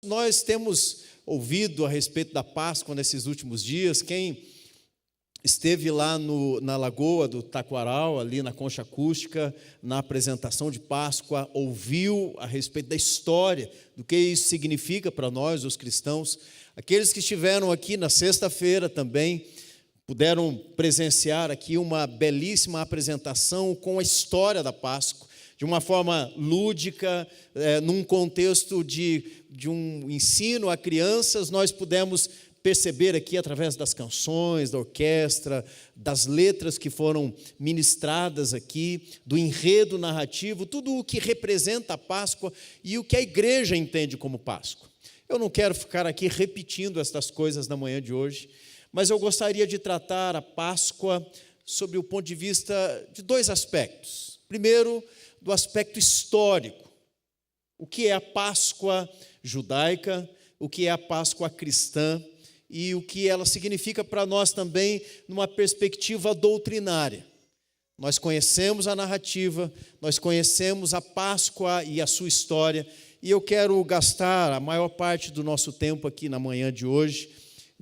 Nós temos ouvido a respeito da Páscoa nesses últimos dias. Quem esteve lá na Lagoa do Taquaral, ali na Concha Acústica, na apresentação de Páscoa, ouviu a respeito da história, do que isso significa para nós, os cristãos. Aqueles que estiveram aqui na sexta-feira também puderam presenciar aqui uma belíssima apresentação com a história da Páscoa, de uma forma lúdica, num contexto de um ensino a crianças. Nós pudemos perceber aqui, através das canções, da orquestra, das letras que foram ministradas aqui, do enredo narrativo, tudo o que representa a Páscoa e o que a igreja entende como Páscoa. Eu não quero ficar aqui repetindo estas coisas na manhã de hoje, mas eu gostaria de tratar a Páscoa sob o ponto de vista de dois aspectos. Primeiro, do aspecto histórico. O que é a Páscoa judaica, o que é a Páscoa cristã e o que ela significa para nós também numa perspectiva doutrinária. Nós conhecemos a narrativa, nós conhecemos a Páscoa e a sua história, e eu quero gastar a maior parte do nosso tempo aqui na manhã de hoje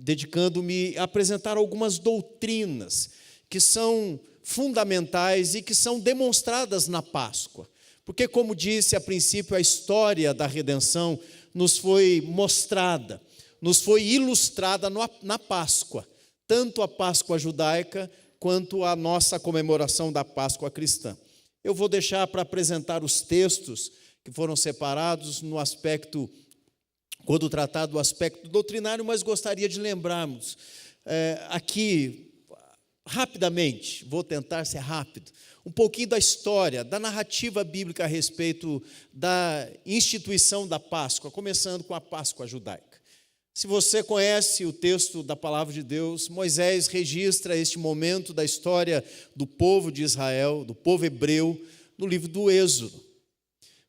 dedicando-me a apresentar algumas doutrinas que são fundamentais e que são demonstradas na Páscoa. Porque, como disse a princípio, a história da redenção nos foi mostrada, nos foi ilustrada na Páscoa, tanto a Páscoa judaica quanto a nossa comemoração da Páscoa cristã. Eu vou deixar para apresentar os textos que foram separados no aspecto, quando tratado do aspecto doutrinário, mas gostaria de lembrarmos aqui, rapidamente, vou tentar ser rápido, um pouquinho da história, da narrativa bíblica a respeito da instituição da Páscoa, começando com a Páscoa judaica. Se você conhece o texto da palavra de Deus, Moisés registra este momento da história do povo de Israel, do povo hebreu, no livro do Êxodo.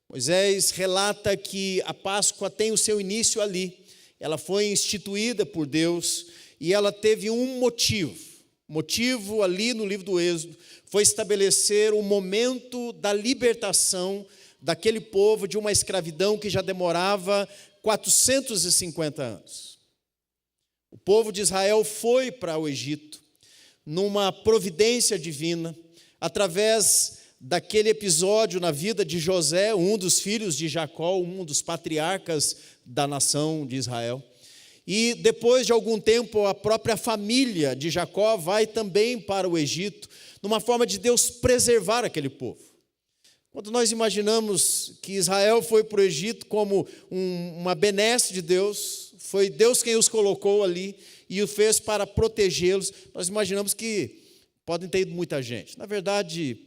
Moisés relata que a Páscoa tem o seu início ali. Ela foi instituída por Deus e ela teve um motivo ali no livro do Êxodo, foi estabelecer o momento da libertação daquele povo de uma escravidão que já demorava 450 anos. O povo de Israel foi para o Egito numa providência divina, através daquele episódio na vida de José, um dos filhos de Jacó, um dos patriarcas da nação de Israel. E depois de algum tempo, a própria família de Jacó vai também para o Egito, numa forma de Deus preservar aquele povo. Quando nós imaginamos que Israel foi para o Egito como uma benesse de Deus, foi Deus quem os colocou ali e o fez para protegê-los, nós imaginamos que podem ter ido muita gente. Na verdade,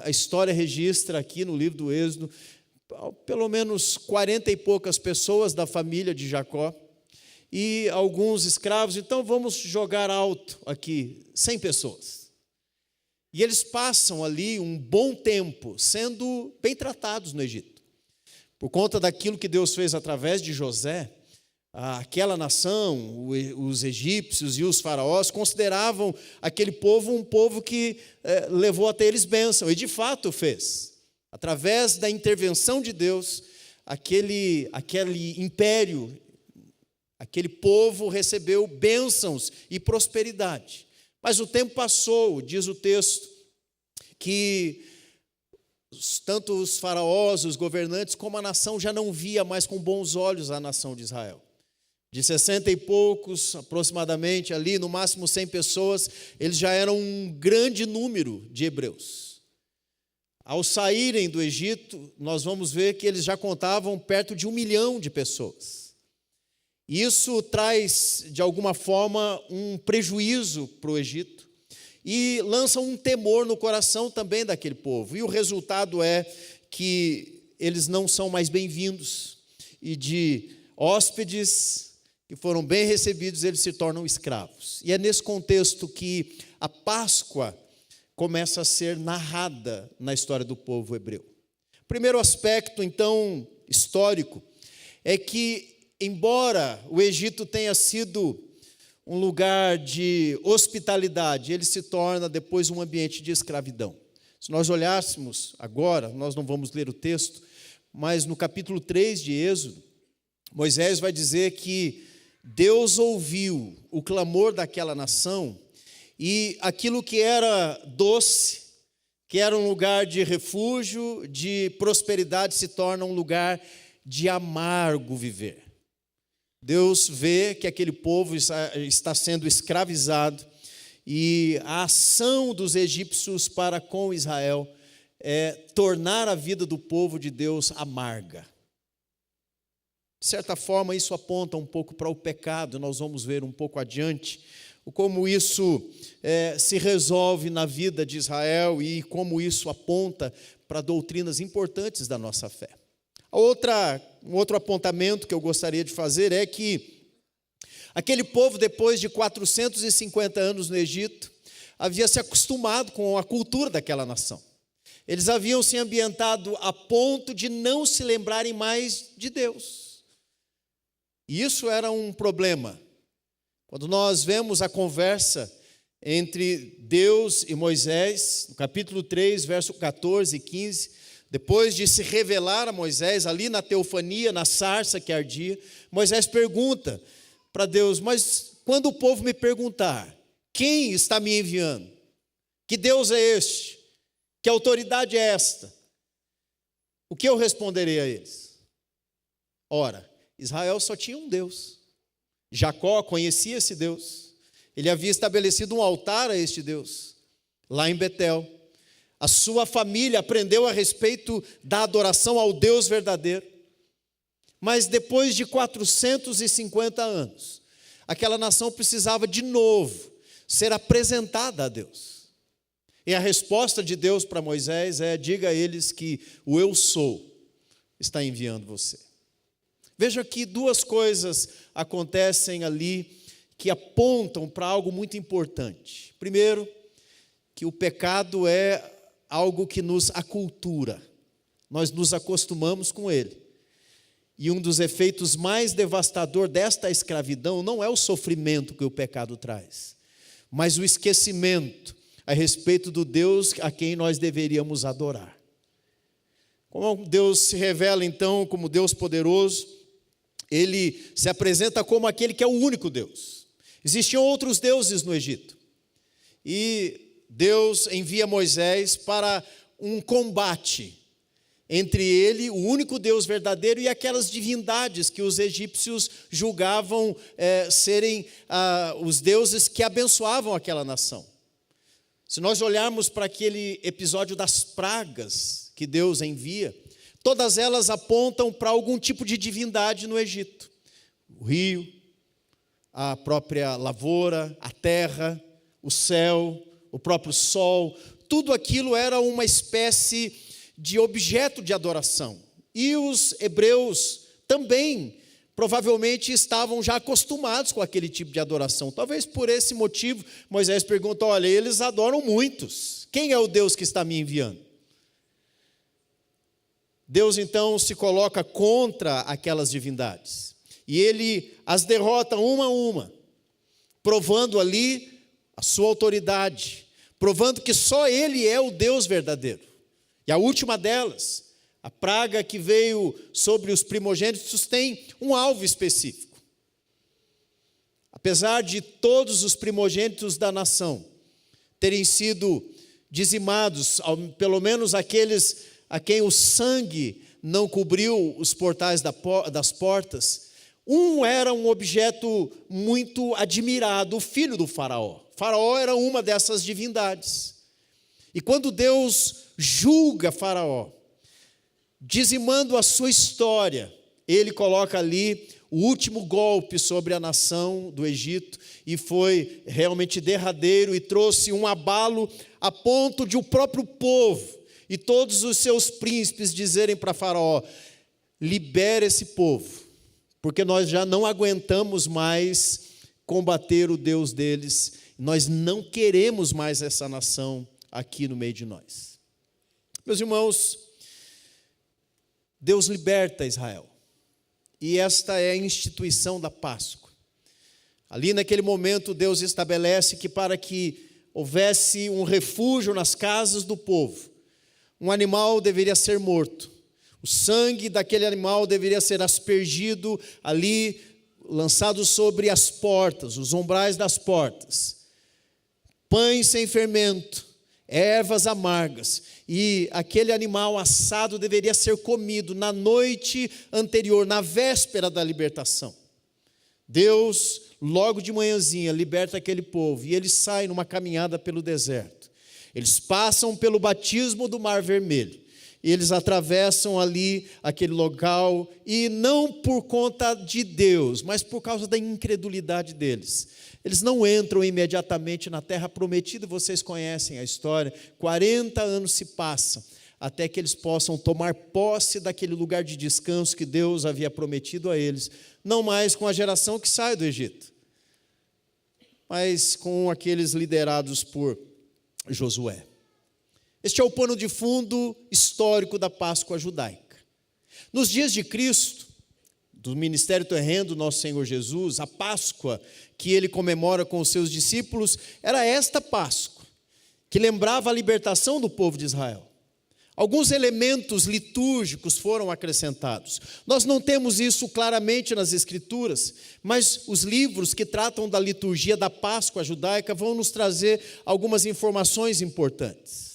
a história registra aqui no livro do Êxodo, pelo menos 40 e poucas pessoas da família de Jacó, e alguns escravos. Então vamos jogar alto aqui, 100 pessoas. E eles passam ali um bom tempo sendo bem tratados no Egito. Por conta daquilo que Deus fez através de José, aquela nação, os egípcios e os faraós, consideravam aquele povo um povo que levou até eles bênção, e de fato fez. Através da intervenção de Deus, aquele império, aquele povo recebeu bênçãos e prosperidade. Mas o tempo passou, diz o texto, que tanto os faraós, os governantes, como a nação já não via mais com bons olhos a nação de Israel. De 60 e poucos, aproximadamente, ali, no máximo 100 pessoas, eles já eram um grande número de hebreus. Ao saírem do Egito, nós vamos ver que eles já contavam perto de 1 milhão de pessoas. Isso traz, de alguma forma, um prejuízo para o Egito e lança um temor no coração também daquele povo. E o resultado é que eles não são mais bem-vindos e de hóspedes que foram bem recebidos, eles se tornam escravos. E é nesse contexto que a Páscoa começa a ser narrada na história do povo hebreu. O primeiro aspecto, então, histórico, é que embora o Egito tenha sido um lugar de hospitalidade, ele se torna depois um ambiente de escravidão. Se nós olhássemos agora, nós não vamos ler o texto, mas no capítulo 3 de Êxodo, Moisés vai dizer que Deus ouviu o clamor daquela nação e aquilo que era doce, que era um lugar de refúgio, de prosperidade, se torna um lugar de amargo viver. Deus vê que aquele povo está sendo escravizado e a ação dos egípcios para com Israel é tornar a vida do povo de Deus amarga. De certa forma, isso aponta um pouco para o pecado, nós vamos ver um pouco adiante como isso se resolve na vida de Israel e como isso aponta para doutrinas importantes da nossa fé. Um outro apontamento que eu gostaria de fazer é que aquele povo, depois de 450 anos no Egito, havia se acostumado com a cultura daquela nação. Eles haviam se ambientado a ponto de não se lembrarem mais de Deus. E isso era um problema. Quando nós vemos a conversa entre Deus e Moisés, no capítulo 3, verso 14 e 15, depois de se revelar a Moisés, ali na teofania, na sarça que ardia, Moisés pergunta para Deus: mas quando o povo me perguntar, quem está me enviando? Que Deus é este? Que autoridade é esta? O que eu responderei a eles? Ora, Israel só tinha um Deus. Jacó conhecia esse Deus. Ele havia estabelecido um altar a este Deus, lá em Betel. A sua família aprendeu a respeito da adoração ao Deus verdadeiro. Mas depois de 450 anos, aquela nação precisava de novo ser apresentada a Deus. E a resposta de Deus para Moisés é: diga a eles que o eu sou está enviando você. Veja que duas coisas acontecem ali que apontam para algo muito importante. Primeiro, que o pecado é algo que nos acultura. Nós nos acostumamos com ele. E um dos efeitos mais devastadores desta escravidão não é o sofrimento que o pecado traz, mas o esquecimento a respeito do Deus a quem nós deveríamos adorar. Como Deus se revela então como Deus poderoso, ele se apresenta como aquele que é o único Deus. Existiam outros deuses no Egito. E Deus envia Moisés para um combate entre ele, o único Deus verdadeiro, e aquelas divindades que os egípcios julgavam serem os deuses que abençoavam aquela nação. Se nós olharmos para aquele episódio das pragas que Deus envia, todas elas apontam para algum tipo de divindade no Egito. O rio, a própria lavoura, a terra, o céu, o próprio sol, tudo aquilo era uma espécie de objeto de adoração. E os hebreus também, provavelmente, estavam já acostumados com aquele tipo de adoração. Talvez por esse motivo, Moisés pergunta: olha, eles adoram muitos. Quem é o Deus que está me enviando? Deus então se coloca contra aquelas divindades. E ele as derrota uma a uma, provando ali a sua autoridade, provando que só ele é o Deus verdadeiro. E a última delas, a praga que veio sobre os primogênitos, tem um alvo específico. Apesar de todos os primogênitos da nação terem sido dizimados, pelo menos aqueles a quem o sangue não cobriu os portais das portas, era um objeto muito admirado, o filho do faraó. Faraó era uma dessas divindades. E quando Deus julga Faraó, dizimando a sua história, ele coloca ali o último golpe sobre a nação do Egito, e foi realmente derradeiro e trouxe um abalo a ponto de o próprio povo e todos os seus príncipes dizerem para Faraó: libere esse povo, porque nós já não aguentamos mais combater o Deus deles, nós não queremos mais essa nação aqui no meio de nós. Meus irmãos, Deus liberta Israel, e esta é a instituição da Páscoa. Ali naquele momento Deus estabelece que para que houvesse um refúgio nas casas do povo, um animal deveria ser morto. O sangue daquele animal deveria ser aspergido ali, lançado sobre as portas, os umbrais das portas. Pães sem fermento, ervas amargas, e aquele animal assado deveria ser comido na noite anterior, na véspera da libertação. Deus, logo de manhãzinha, liberta aquele povo, e eles saem numa caminhada pelo deserto. Eles passam pelo batismo do Mar Vermelho, e eles atravessam ali aquele local, e não por conta de Deus, mas por causa da incredulidade deles. Eles não entram imediatamente na terra prometida, vocês conhecem a história. 40 anos se passam, até que eles possam tomar posse daquele lugar de descanso que Deus havia prometido a eles, não mais com a geração que sai do Egito, mas com aqueles liderados por Josué. Este é o pano de fundo histórico da Páscoa judaica. Nos dias de Cristo, do ministério terreno do nosso Senhor Jesus, a Páscoa que ele comemora com os seus discípulos, era esta Páscoa, que lembrava a libertação do povo de Israel. Alguns elementos litúrgicos foram acrescentados. Nós não temos isso claramente nas Escrituras, mas os livros que tratam da liturgia da Páscoa judaica vão nos trazer algumas informações importantes.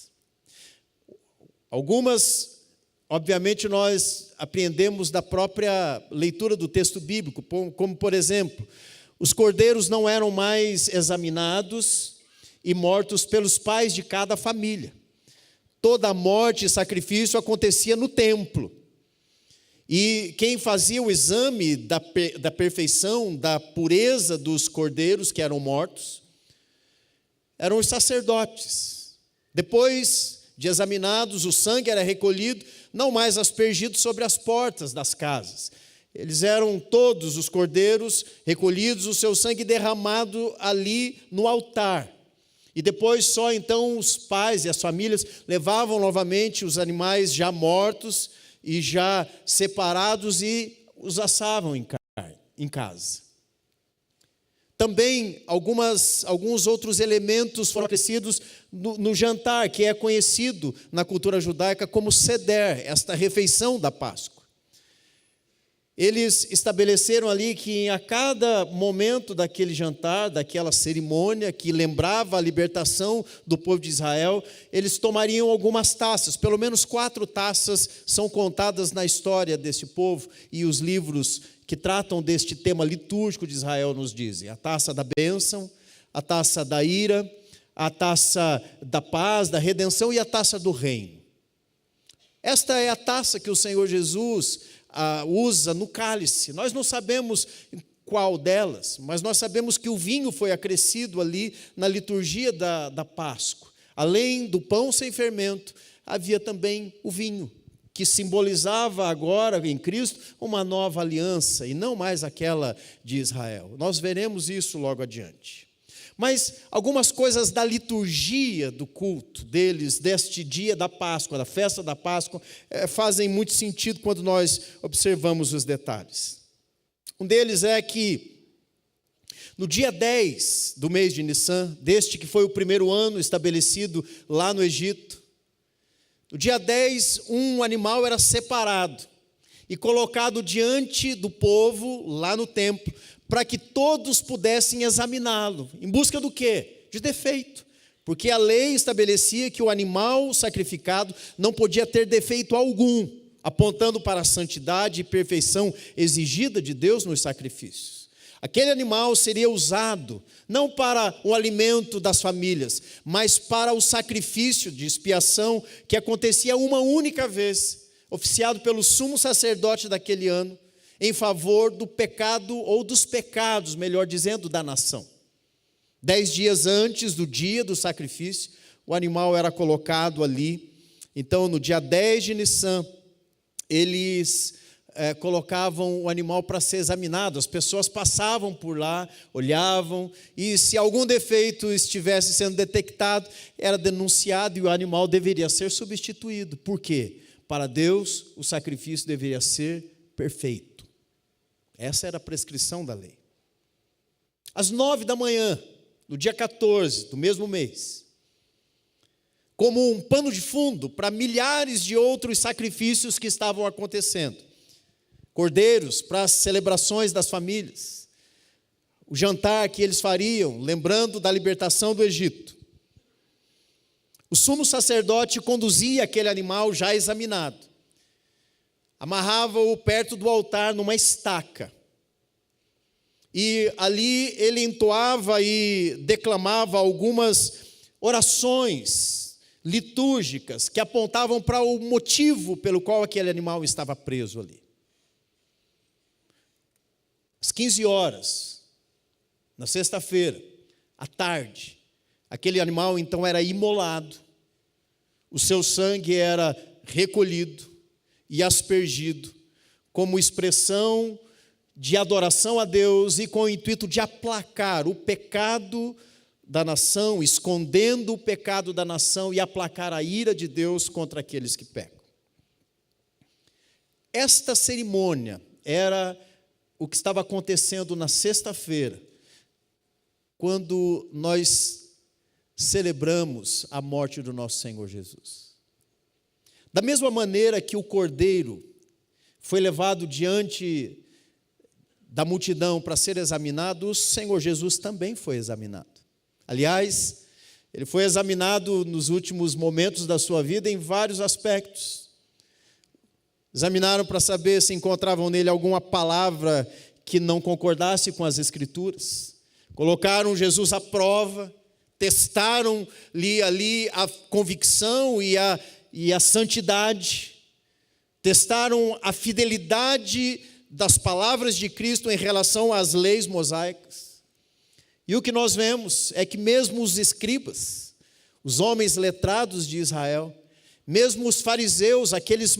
Algumas, obviamente, nós apreendemos da própria leitura do texto bíblico, como, por exemplo, os cordeiros não eram mais examinados e mortos pelos pais de cada família. Toda a morte e sacrifício acontecia no templo. E quem fazia o exame da perfeição, da pureza dos cordeiros que eram mortos, eram os sacerdotes. Depois de examinados, o sangue era recolhido, não mais aspergido sobre as portas das casas. Eles eram todos os cordeiros recolhidos, o seu sangue derramado ali no altar. E depois só então os pais e as famílias levavam novamente os animais já mortos e já separados e os assavam em casa. Também alguns outros elementos foram acrescidos no jantar, que é conhecido na cultura judaica como seder, esta refeição da Páscoa. Eles estabeleceram ali que a cada momento daquele jantar, daquela cerimônia que lembrava a libertação do povo de Israel, eles tomariam algumas taças, pelo menos 4 taças são contadas na história desse povo, e os livros que tratam deste tema litúrgico de Israel nos dizem: a taça da bênção, a taça da ira, a taça da paz, da redenção e a taça do reino. Esta é a taça que o Senhor Jesus usa no cálice. Nós não sabemos qual delas, mas nós sabemos que o vinho foi acrescido ali na liturgia da Páscoa. Além do pão sem fermento, havia também o vinho, que simbolizava agora em Cristo uma nova aliança e não mais aquela de Israel. Nós veremos isso logo adiante. Mas algumas coisas da liturgia do culto deles, deste dia da Páscoa, da festa da Páscoa, fazem muito sentido quando nós observamos os detalhes. Um deles é que no dia 10 do mês de Nissan, deste que foi o primeiro ano estabelecido lá no Egito, no dia 10, um animal era separado e colocado diante do povo lá no templo, para que todos pudessem examiná-lo. Em busca do quê? De defeito. Porque a lei estabelecia que o animal sacrificado não podia ter defeito algum, apontando para a santidade e perfeição exigida de Deus nos sacrifícios. Aquele animal seria usado não para o alimento das famílias, mas para o sacrifício de expiação que acontecia uma única vez, oficiado pelo sumo sacerdote daquele ano, em favor do pecado ou dos pecados, melhor dizendo, da nação. 10 dias antes do dia do sacrifício, o animal era colocado ali. Então, no dia 10 de Nissan, eles colocavam o animal para ser examinado. As pessoas passavam por lá, olhavam, e se algum defeito estivesse sendo detectado, era denunciado e o animal deveria ser substituído. Por quê? Para Deus, o sacrifício deveria ser perfeito. Essa era a prescrição da lei. Às 9 da manhã, no dia 14 do mesmo mês, como um pano de fundo para milhares de outros sacrifícios que estavam acontecendo. Cordeiros para as celebrações das famílias, o jantar que eles fariam, lembrando da libertação do Egito. O sumo sacerdote conduzia aquele animal já examinado, amarrava-o perto do altar numa estaca, e ali ele entoava e declamava algumas orações litúrgicas que apontavam para o motivo pelo qual aquele animal estava preso ali. Às 15 horas, na sexta-feira, à tarde, aquele animal então era imolado, o seu sangue era recolhido e aspergido como expressão de adoração a Deus e com o intuito de aplacar o pecado da nação, escondendo o pecado da nação e aplacar a ira de Deus contra aqueles que pecam. Esta cerimônia era o que estava acontecendo na sexta-feira, quando nós celebramos a morte do nosso Senhor Jesus. Da mesma maneira que o cordeiro foi levado diante da multidão para ser examinado, o Senhor Jesus também foi examinado. Aliás, ele foi examinado nos últimos momentos da sua vida em vários aspectos. Examinaram para saber se encontravam nele alguma palavra que não concordasse com as Escrituras. Colocaram Jesus à prova, testaram-lhe ali a convicção e a santidade, testaram a fidelidade das palavras de Cristo em relação às leis mosaicas. E o que nós vemos é que mesmo os escribas, os homens letrados de Israel, mesmo os fariseus, aqueles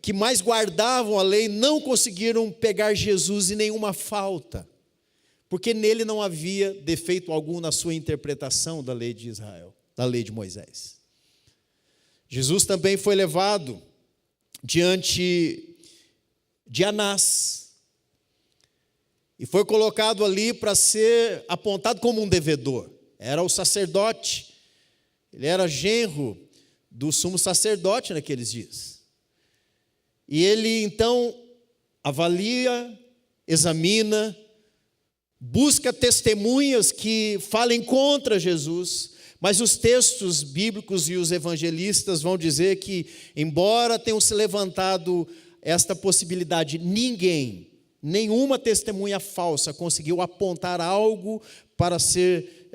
que mais guardavam a lei, não conseguiram pegar Jesus em nenhuma falta, porque nele não havia defeito algum na sua interpretação da lei de Israel, da lei de Moisés. Jesus também foi levado diante de Anás e foi colocado ali para ser apontado como um devedor. Era o sacerdote, ele era genro do sumo sacerdote naqueles dias. E ele então avalia, examina, busca testemunhas que falem contra Jesus, mas os textos bíblicos e os evangelistas vão dizer que, embora tenham se levantado esta possibilidade, nenhuma testemunha falsa conseguiu apontar algo para ser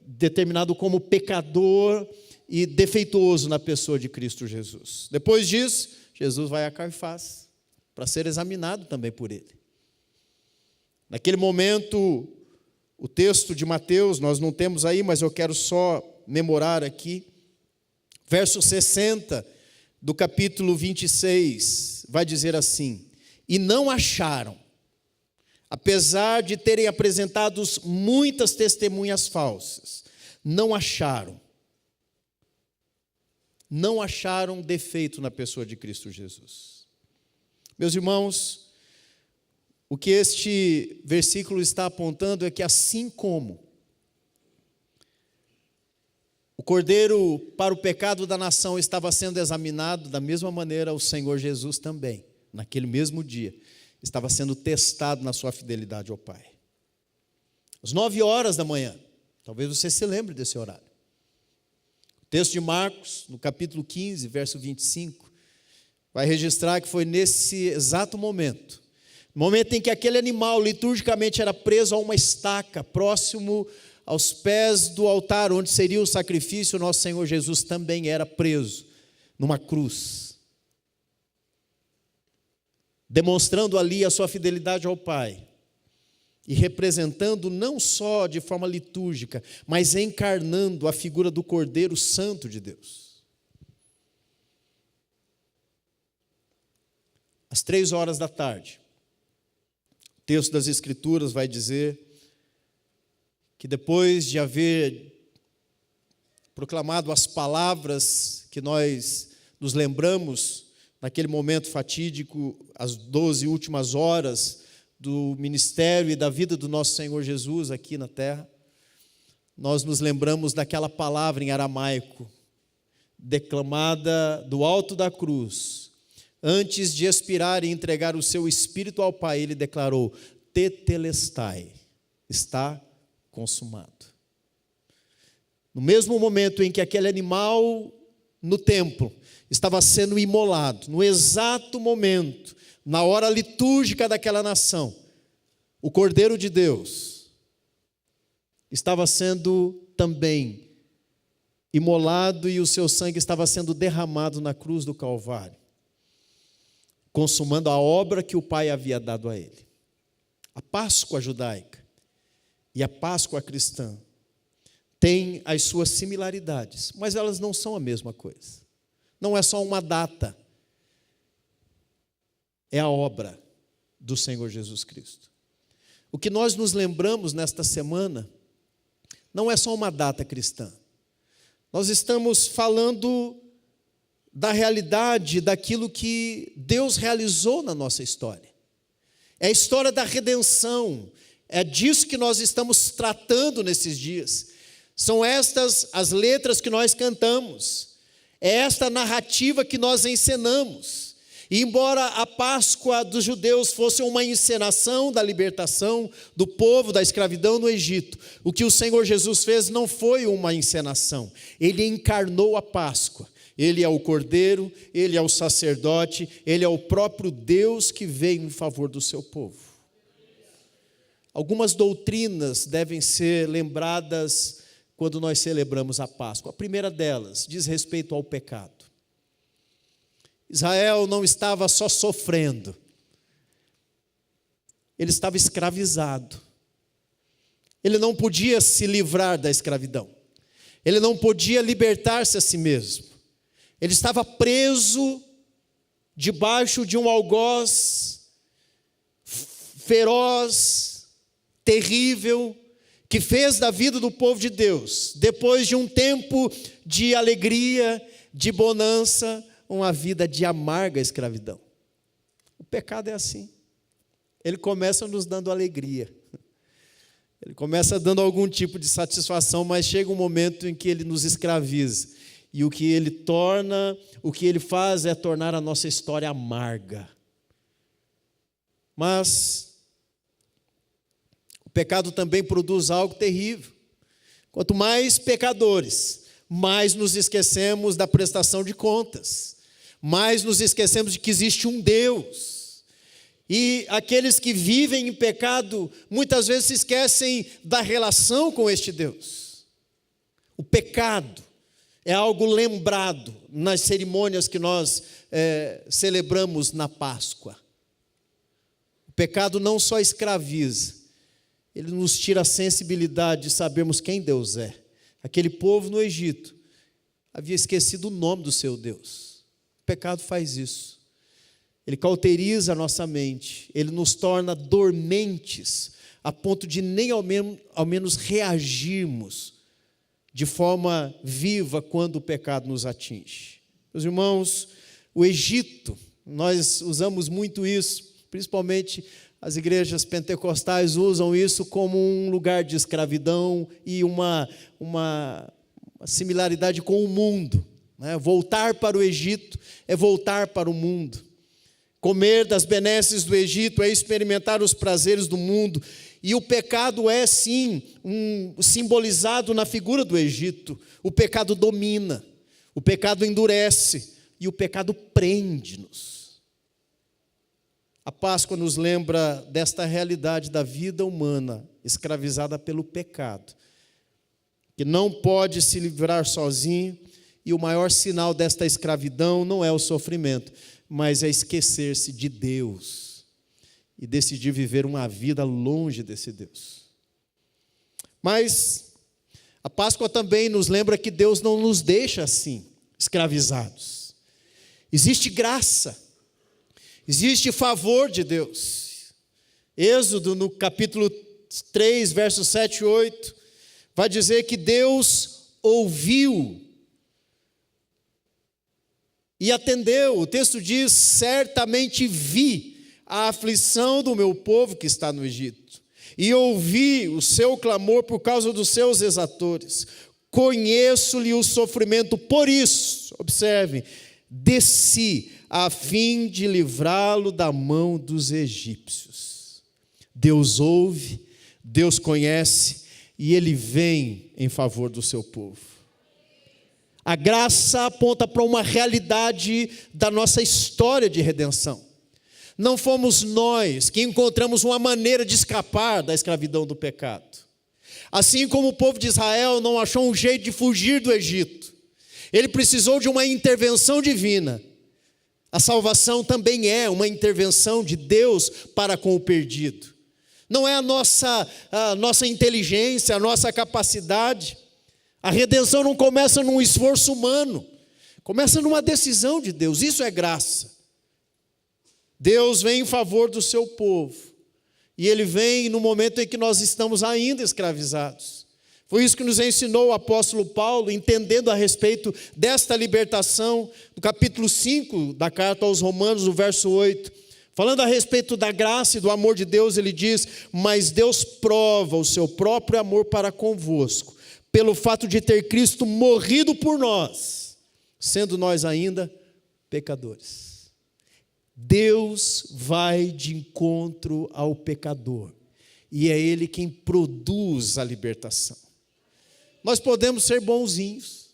determinado como pecador e defeituoso na pessoa de Cristo Jesus. Depois disso, Jesus vai a Caifás para ser examinado também por ele. Naquele momento, o texto de Mateus, nós não temos aí, mas eu quero só memorar aqui, verso 60 do capítulo 26, vai dizer assim: e não acharam, apesar de terem apresentado muitas testemunhas falsas, não acharam defeito na pessoa de Cristo Jesus. Meus irmãos, o que este versículo está apontando é que assim como o cordeiro para o pecado da nação estava sendo examinado, da mesma maneira o Senhor Jesus também, naquele mesmo dia, estava sendo testado na sua fidelidade ao Pai. Às 9 horas da manhã, talvez você se lembre desse horário. O texto de Marcos, no capítulo 15, verso 25, vai registrar que foi nesse exato momento, no momento em que aquele animal liturgicamente era preso a uma estaca, próximo aos pés do altar onde seria o sacrifício, nosso Senhor Jesus também era preso numa cruz, demonstrando ali a sua fidelidade ao Pai e representando não só de forma litúrgica, mas encarnando a figura do Cordeiro Santo de Deus. Às 3 horas da tarde, o texto das Escrituras vai dizer que depois de haver proclamado as palavras que nós nos lembramos naquele momento fatídico, as 12 últimas horas do ministério e da vida do nosso Senhor Jesus aqui na terra, nós nos lembramos daquela palavra em aramaico, declamada do alto da cruz. Antes de expirar e entregar o seu espírito ao Pai, ele declarou: tetelestai, está consumado. No mesmo momento em que aquele animal no templo estava sendo imolado, no exato momento, na hora litúrgica daquela nação, o Cordeiro de Deus estava sendo também imolado e o seu sangue estava sendo derramado na cruz do Calvário, consumando a obra que o Pai havia dado a ele. A Páscoa judaica e a Páscoa cristã têm as suas similaridades, mas elas não são a mesma coisa. Não é só uma data, é a obra do Senhor Jesus Cristo. O que nós nos lembramos nesta semana não é só uma data cristã. Nós estamos falando da realidade daquilo que Deus realizou na nossa história. É a história da redenção, é disso que nós estamos tratando nesses dias. São estas as letras que nós cantamos, é esta narrativa que nós encenamos. E embora a Páscoa dos judeus fosse uma encenação da libertação do povo da escravidão no Egito, o que o Senhor Jesus fez não foi uma encenação, ele encarnou a Páscoa. Ele é o Cordeiro, ele é o sacerdote, ele é o próprio Deus que veio em favor do seu povo. Algumas doutrinas devem ser lembradas quando nós celebramos a Páscoa. A primeira delas diz respeito ao pecado. Israel não estava só sofrendo, ele estava escravizado. Ele não podia se livrar da escravidão, ele não podia libertar-se a si mesmo. Ele estava preso debaixo de um algoz feroz, terrível, que fez da vida do povo de Deus, depois de um tempo de alegria, de bonança, uma vida de amarga escravidão. O pecado é assim. Ele começa nos dando alegria. Ele começa dando algum tipo de satisfação, mas chega um momento em que ele nos escraviza. E o que ele faz é tornar a nossa história amarga. Mas o pecado também produz algo terrível. Quanto mais pecadores, mais nos esquecemos da prestação de contas. Mais nos esquecemos de que existe um Deus. E aqueles que vivem em pecado, muitas vezes se esquecem da relação com este Deus. O pecado é algo lembrado nas cerimônias que nós celebramos na Páscoa. O pecado não só escraviza, ele nos tira a sensibilidade de sabermos quem Deus é. Aquele povo no Egito havia esquecido o nome do seu Deus. O pecado faz isso. Ele cauteriza a nossa mente, ele nos torna dormentes, a ponto de nem ao menos reagirmos de forma viva quando o pecado nos atinge. Meus irmãos, o Egito, nós usamos muito isso, principalmente as igrejas pentecostais usam isso como um lugar de escravidão e uma similaridade com o mundo. Voltar para o Egito é voltar para o mundo. Comer das benesses do Egito é experimentar os prazeres do mundo. E o pecado é sim simbolizado na figura do Egito. O pecado domina, o pecado endurece e o pecado prende-nos. A Páscoa nos lembra desta realidade da vida humana escravizada pelo pecado, que não pode se livrar sozinho. E o maior sinal desta escravidão não é o sofrimento, mas é esquecer-se de Deus e decidir viver uma vida longe desse Deus. Mas a Páscoa também nos lembra que Deus não nos deixa assim, escravizados. Existe graça, existe favor de Deus. Êxodo, no capítulo 3, versos 7 e 8, vai dizer que Deus ouviu e atendeu. O texto diz: certamente vi a aflição do meu povo que está no Egito. e ouvi o seu clamor por causa dos seus exatores. Conheço-lhe o sofrimento, por isso, observe, desci a fim de livrá-lo da mão dos egípcios. Deus ouve, Deus conhece e Ele vem em favor do seu povo. A graça aponta para uma realidade da nossa história de redenção. Não fomos nós que encontramos uma maneira de escapar da escravidão do pecado. Assim como o povo de Israel não achou um jeito de fugir do Egito, ele precisou de uma intervenção divina. A salvação também é uma intervenção de Deus para com o perdido. Não é a nossa inteligência, a nossa capacidade. A redenção não começa num esforço humano, começa numa decisão de Deus. Isso é graça. Deus vem em favor do seu povo, e Ele vem no momento em que nós estamos ainda escravizados. Foi isso que nos ensinou o apóstolo Paulo, entendendo a respeito desta libertação, no capítulo 5 da carta aos Romanos, no verso 8. Falando a respeito da graça e do amor de Deus, ele diz: mas Deus prova o seu próprio amor para convosco, pelo fato de ter Cristo morrido por nós, sendo nós ainda pecadores. Deus vai de encontro ao pecador, e é Ele quem produz a libertação. Nós podemos ser bonzinhos,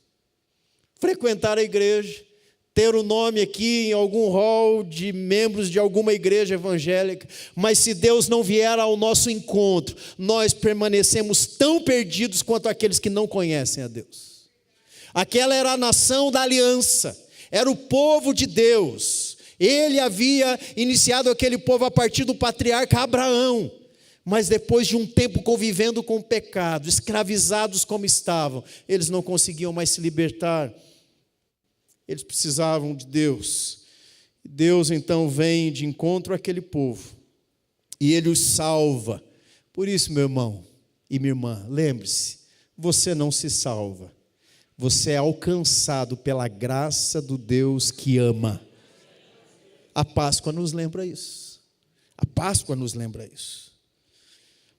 frequentar a igreja, ter o nome aqui em algum hall de membros de alguma igreja evangélica, mas se Deus não vier ao nosso encontro, nós permanecemos tão perdidos quanto aqueles que não conhecem a Deus. Aquela era a nação da aliança, era o povo de Deus. Ele havia iniciado aquele povo a partir do patriarca Abraão, mas depois de um tempo convivendo com o pecado, escravizados como estavam, eles não conseguiam mais se libertar. Eles precisavam de Deus. Deus então vem de encontro àquele povo e Ele os salva. Por isso, meu irmão e minha irmã, lembre-se, você não se salva, você é alcançado pela graça do Deus que ama. A Páscoa nos lembra isso. A Páscoa nos lembra isso.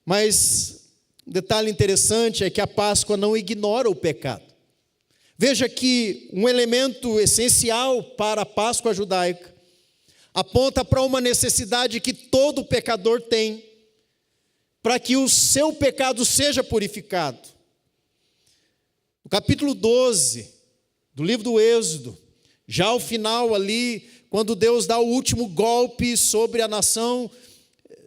Mas um detalhe interessante é que a Páscoa não ignora o pecado. Veja que um elemento essencial para a Páscoa judaica aponta para uma necessidade que todo pecador tem, para que o seu pecado seja purificado. No capítulo 12 do livro do Êxodo, já ao final ali, quando Deus dá o último golpe sobre a nação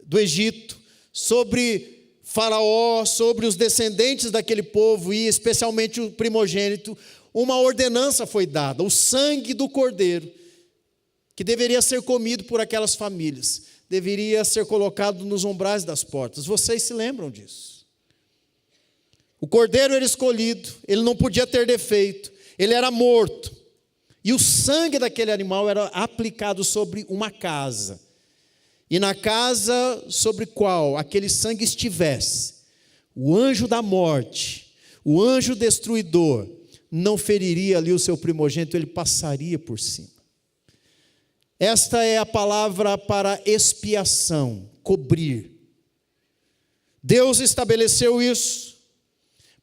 do Egito, sobre Faraó, sobre os descendentes daquele povo e especialmente o primogênito, uma ordenança foi dada: o sangue do cordeiro, que deveria ser comido por aquelas famílias, deveria ser colocado nos umbrais das portas. Vocês se lembram disso? O cordeiro era escolhido, ele não podia ter defeito, ele era morto, e o sangue daquele animal era aplicado sobre uma casa. E na casa sobre qual aquele sangue estivesse, o anjo da morte, o anjo destruidor, não feriria ali o seu primogênito, ele passaria por cima. Esta é a palavra para expiação, cobrir. Deus estabeleceu isso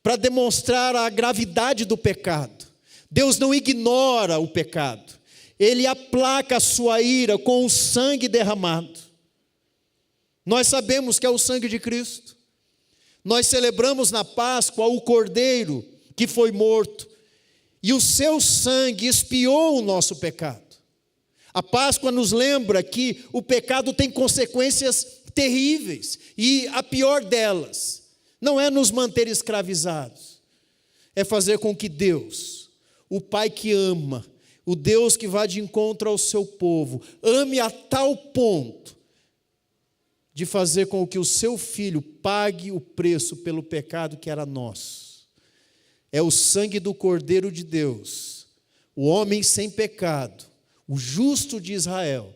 para demonstrar a gravidade do pecado. Deus não ignora o pecado, Ele aplaca a sua ira com o sangue derramado. Nós sabemos que é o sangue de Cristo. Nós celebramos na Páscoa o Cordeiro que foi morto, e o seu sangue expiou o nosso pecado. A Páscoa nos lembra que o pecado tem consequências terríveis, e a pior delas não é nos manter escravizados, é fazer com que Deus, o Pai que ama, o Deus que vai de encontro ao seu povo, ame a tal ponto de fazer com que o seu filho pague o preço pelo pecado que era nosso. É o sangue do Cordeiro de Deus, o homem sem pecado, o justo de Israel,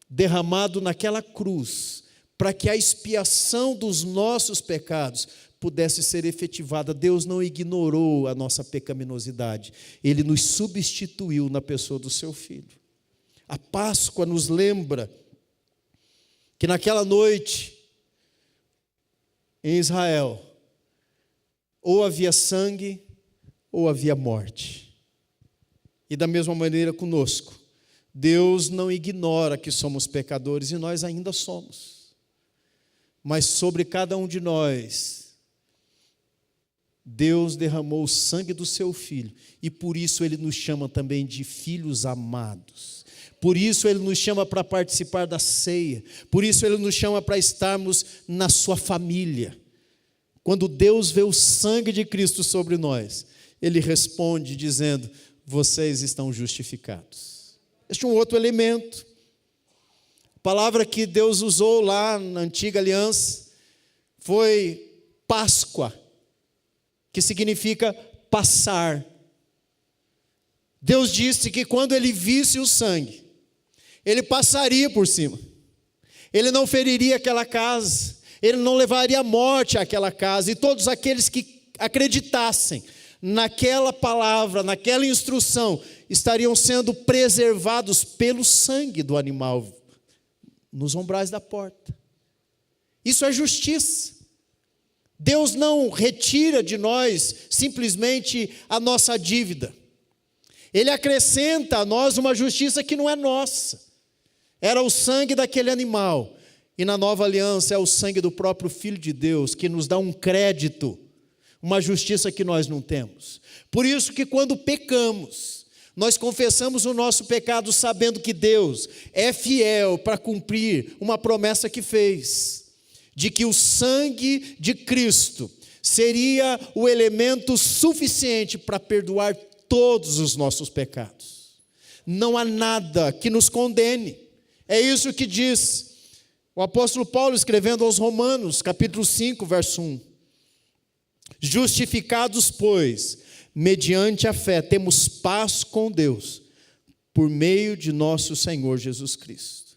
derramado naquela cruz, para que a expiação dos nossos pecados pudesse ser efetivada. Deus não ignorou a nossa pecaminosidade, Ele nos substituiu na pessoa do seu Filho. A Páscoa nos lembra que naquela noite, em Israel, ou havia sangue, ou havia morte. E da mesma maneira conosco, Deus não ignora que somos pecadores, e nós ainda somos. Mas sobre cada um de nós, Deus derramou o sangue do seu Filho, e por isso Ele nos chama também de filhos amados. Por isso Ele nos chama para participar da ceia. Por isso Ele nos chama para estarmos na sua família. Quando Deus vê o sangue de Cristo sobre nós, Ele responde dizendo: vocês estão justificados. Este é um outro elemento. A palavra que Deus usou lá na antiga aliança foi Páscoa, que significa passar. Deus disse que quando Ele visse o sangue, Ele passaria por cima. Ele não feriria aquela casa. Ele não levaria morte àquela casa. E todos aqueles que acreditassem naquela palavra, naquela instrução, estariam sendo preservados pelo sangue do animal nos umbrais da porta. Isso é justiça. Deus não retira de nós simplesmente a nossa dívida. Ele acrescenta a nós uma justiça que não é nossa. Era o sangue daquele animal. E na nova aliança é o sangue do próprio Filho de Deus, que nos dá um crédito, uma justiça que nós não temos. Por isso que quando pecamos, nós confessamos o nosso pecado sabendo que Deus é fiel para cumprir uma promessa que fez, de que o sangue de Cristo seria o elemento suficiente para perdoar todos os nossos pecados. Não há nada que nos condene. É isso que diz o apóstolo Paulo escrevendo aos Romanos, capítulo 5, verso 1. Justificados, pois, mediante a fé, temos paz com Deus, por meio de nosso Senhor Jesus Cristo.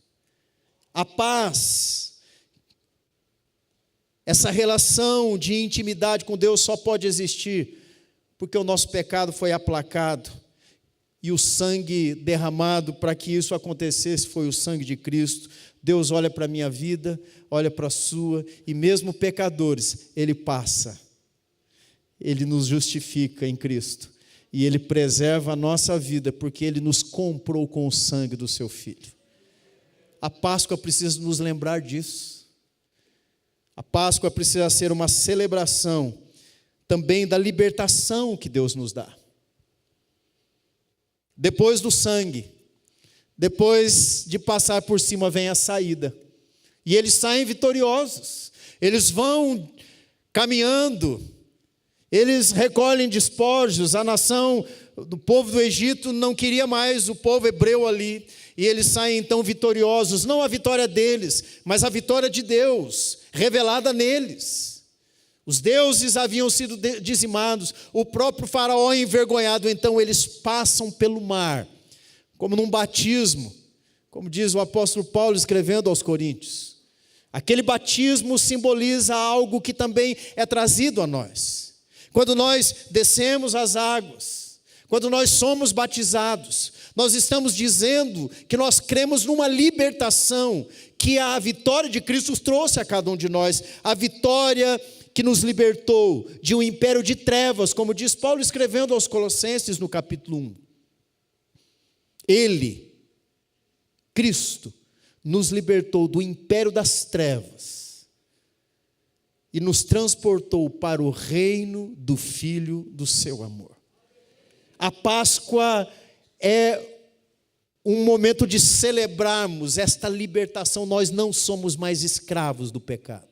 A paz, essa relação de intimidade com Deus só pode existir porque o nosso pecado foi aplacado e o sangue derramado para que isso acontecesse foi o sangue de Cristo. Deus olha para a minha vida, olha para a sua, e mesmo pecadores, Ele passa. Ele nos justifica em Cristo. E Ele preserva a nossa vida, porque Ele nos comprou com o sangue do seu Filho. A Páscoa precisa nos lembrar disso. A Páscoa precisa ser uma celebração também da libertação que Deus nos dá. Depois do sangue, depois de passar por cima, vem a saída. E eles saem vitoriosos. Eles vão caminhando. Eles recolhem despojos. A nação do povo do Egito não queria mais o povo hebreu ali. E eles saem então vitoriosos. Não a vitória deles, mas a vitória de Deus, revelada neles. Os deuses haviam sido dizimados. O próprio faraó envergonhado. Então eles passam pelo mar, como num batismo, como diz o apóstolo Paulo escrevendo aos Coríntios. Aquele batismo simboliza algo que também é trazido a nós. Quando nós descemos as águas, quando nós somos batizados, nós estamos dizendo que nós cremos numa libertação que a vitória de Cristo trouxe a cada um de nós. A vitória que nos libertou de um império de trevas, como diz Paulo escrevendo aos Colossenses no capítulo 1. Ele, Cristo, nos libertou do império das trevas e nos transportou para o reino do Filho do seu amor. A Páscoa é um momento de celebrarmos esta libertação. Nós não somos mais escravos do pecado.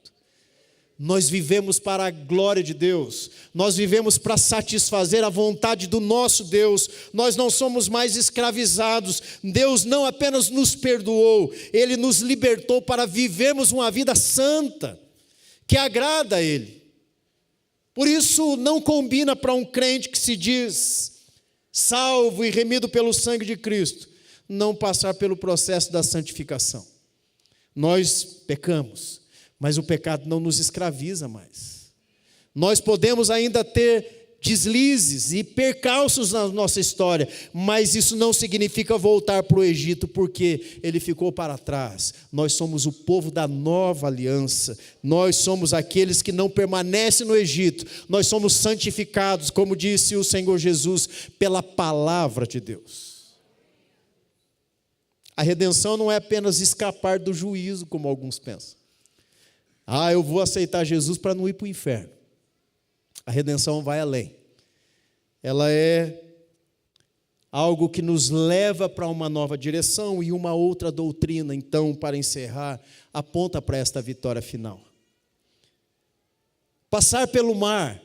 Nós vivemos para a glória de Deus. Nós vivemos para satisfazer a vontade do nosso Deus. Nós não somos mais escravizados. Deus não apenas nos perdoou, Ele nos libertou para vivermos uma vida santa, que agrada a Ele. Por isso não combina para um crente que se diz salvo e remido pelo sangue de Cristo, não passar pelo processo da santificação. Nós pecamos, mas o pecado não nos escraviza mais. Nós podemos ainda ter deslizes e percalços na nossa história, mas isso não significa voltar para o Egito, porque ele ficou para trás. Nós somos o povo da nova aliança, nós somos aqueles que não permanecem no Egito, nós somos santificados, como disse o Senhor Jesus, pela palavra de Deus. A redenção não é apenas escapar do juízo, como alguns pensam. Eu vou aceitar Jesus para não ir para o inferno. A redenção vai além. Ela é algo que nos leva para uma nova direção, e uma outra doutrina, então, para encerrar, aponta para esta vitória final. Passar pelo mar,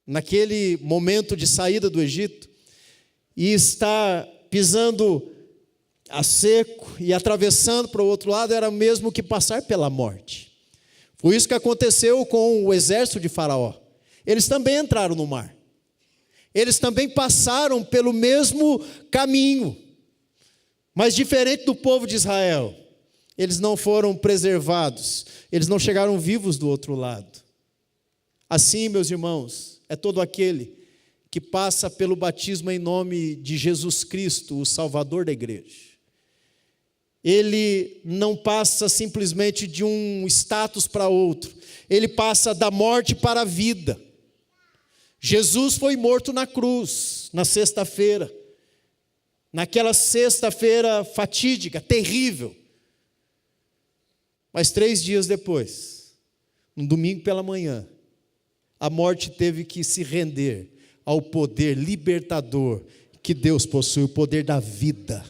naquele momento de saída do Egito, e estar pisando a seco e atravessando para o outro lado, era mesmo que passar pela morte. Foi isso que aconteceu com o exército de Faraó. Eles também entraram no mar. Eles também passaram pelo mesmo caminho. Mas diferente do povo de Israel, eles não foram preservados. Eles não chegaram vivos do outro lado. Assim, meus irmãos, é todo aquele que passa pelo batismo em nome de Jesus Cristo, o Salvador da igreja. Ele não passa simplesmente de um status para outro. Ele passa da morte para a vida. Jesus foi morto na cruz, na sexta-feira. Naquela sexta-feira fatídica, terrível. Mas 3 dias depois, no domingo pela manhã, a morte teve que se render ao poder libertador que Deus possui, o poder da vida.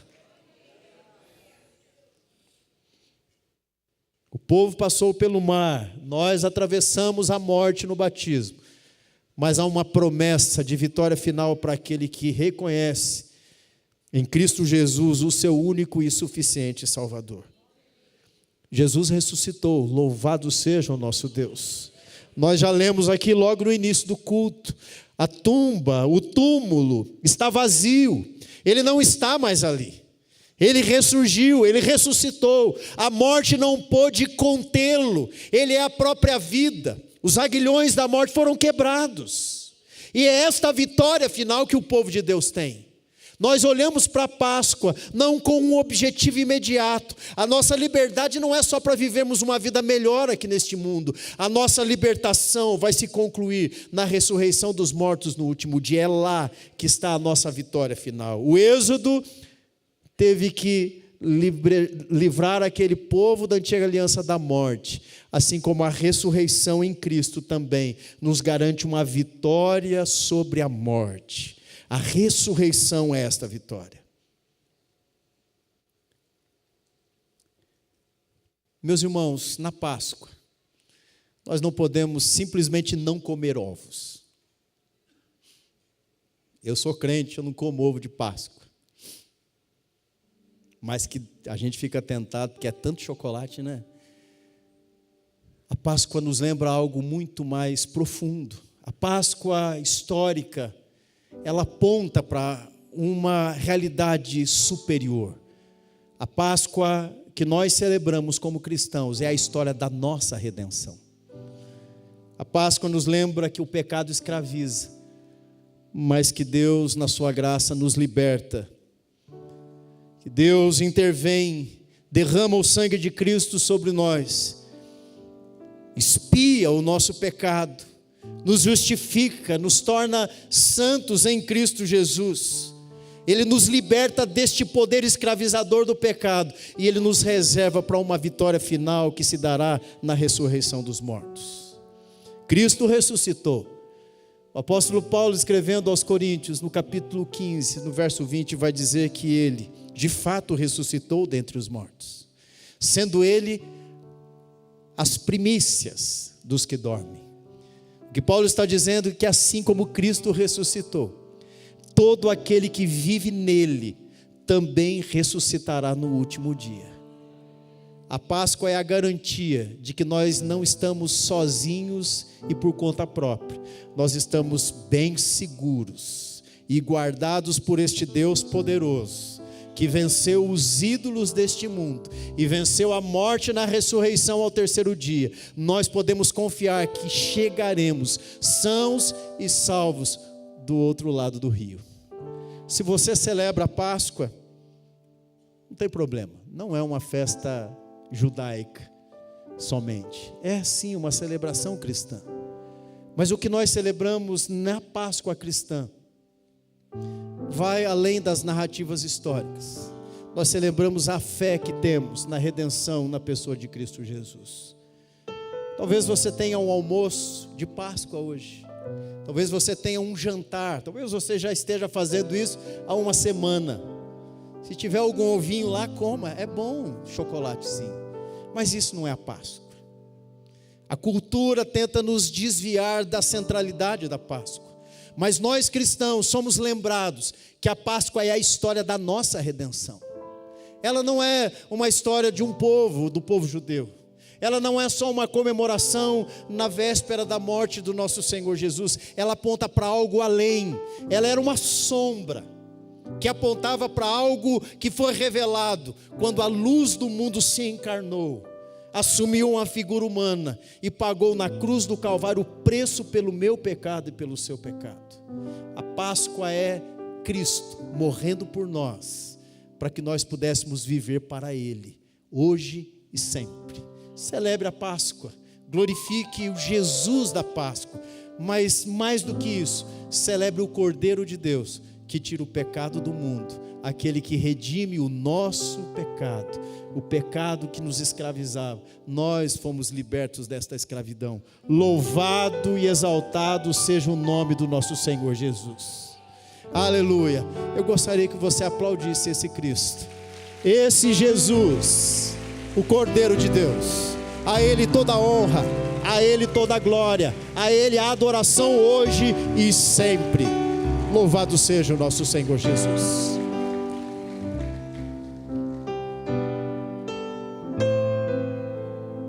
O povo passou pelo mar, nós atravessamos a morte no batismo, mas há uma promessa de vitória final para aquele que reconhece em Cristo Jesus o seu único e suficiente Salvador. Jesus ressuscitou, louvado seja o nosso Deus. Nós já lemos aqui logo no início do culto, a tumba, o túmulo está vazio, ele não está mais ali. Ele ressurgiu, ele ressuscitou, a morte não pôde contê-lo, ele é a própria vida, os aguilhões da morte foram quebrados, e é esta a vitória final que o povo de Deus tem. Nós olhamos para a Páscoa, não com um objetivo imediato, a nossa liberdade não é só para vivermos uma vida melhor aqui neste mundo, a nossa libertação vai se concluir na ressurreição dos mortos no último dia, é lá que está a nossa vitória final. O Êxodo teve que livrar aquele povo da antiga aliança da morte, assim como a ressurreição em Cristo também nos garante uma vitória sobre a morte. A ressurreição é esta vitória. Meus irmãos, na Páscoa, nós não podemos simplesmente não comer ovos. Eu sou crente, eu não como ovo de Páscoa. Mas que a gente fica tentado, porque é tanto chocolate, né? A Páscoa nos lembra algo muito mais profundo. A Páscoa histórica, ela aponta para uma realidade superior. A Páscoa que nós celebramos como cristãos é a história da nossa redenção. A Páscoa nos lembra que o pecado escraviza, mas que Deus, na sua graça, nos liberta. Que Deus intervém, derrama o sangue de Cristo sobre nós, expia o nosso pecado, nos justifica, nos torna santos em Cristo Jesus. Ele nos liberta deste poder escravizador do pecado e Ele nos reserva para uma vitória final que se dará na ressurreição dos mortos. Cristo ressuscitou. O apóstolo Paulo, escrevendo aos Coríntios, no capítulo 15, no verso 20, vai dizer que Ele, de fato, ressuscitou dentre os mortos, sendo Ele as primícias dos que dormem. O que Paulo está dizendo é que assim como Cristo ressuscitou, todo aquele que vive nele também ressuscitará no último dia. A Páscoa é a garantia de que nós não estamos sozinhos e por conta própria. Nós estamos bem seguros e guardados por este Deus poderoso, que venceu os ídolos deste mundo e venceu a morte na ressurreição ao terceiro dia, nós podemos confiar que chegaremos sãos e salvos do outro lado do rio. Se você celebra a Páscoa, não tem problema, não é uma festa judaica somente, é sim uma celebração cristã. Mas o que nós celebramos na Páscoa cristã vai além das narrativas históricas. Nós celebramos a fé que temos na redenção na pessoa de Cristo Jesus. Talvez você tenha um almoço de Páscoa hoje, talvez você tenha um jantar, talvez você já esteja fazendo isso há uma semana. Se tiver algum ovinho lá, coma, é bom, chocolatezinho, mas isso não é a Páscoa. A cultura tenta nos desviar da centralidade da Páscoa, mas nós cristãos somos lembrados que a Páscoa é a história da nossa redenção. Ela não é uma história de um povo, do povo judeu. Ela não é só uma comemoração na véspera da morte do nosso Senhor Jesus. Ela aponta para algo além. Ela era uma sombra que apontava para algo que foi revelado quando a luz do mundo se encarnou, assumiu uma figura humana e pagou na cruz do Calvário o preço pelo meu pecado e pelo seu pecado. A Páscoa é Cristo morrendo por nós, para que nós pudéssemos viver para Ele, hoje e sempre. Celebre a Páscoa, glorifique o Jesus da Páscoa, mas mais do que isso, celebre o Cordeiro de Deus, que tira o pecado do mundo, aquele que redime o nosso pecado, o pecado que nos escravizava. Nós fomos libertos desta escravidão. Louvado e exaltado seja o nome do nosso Senhor Jesus. Aleluia. Eu gostaria que você aplaudisse esse Cristo, esse Jesus, o Cordeiro de Deus. A Ele toda a honra, a Ele toda a glória, a Ele a adoração hoje e sempre. Louvado seja o nosso Senhor Jesus.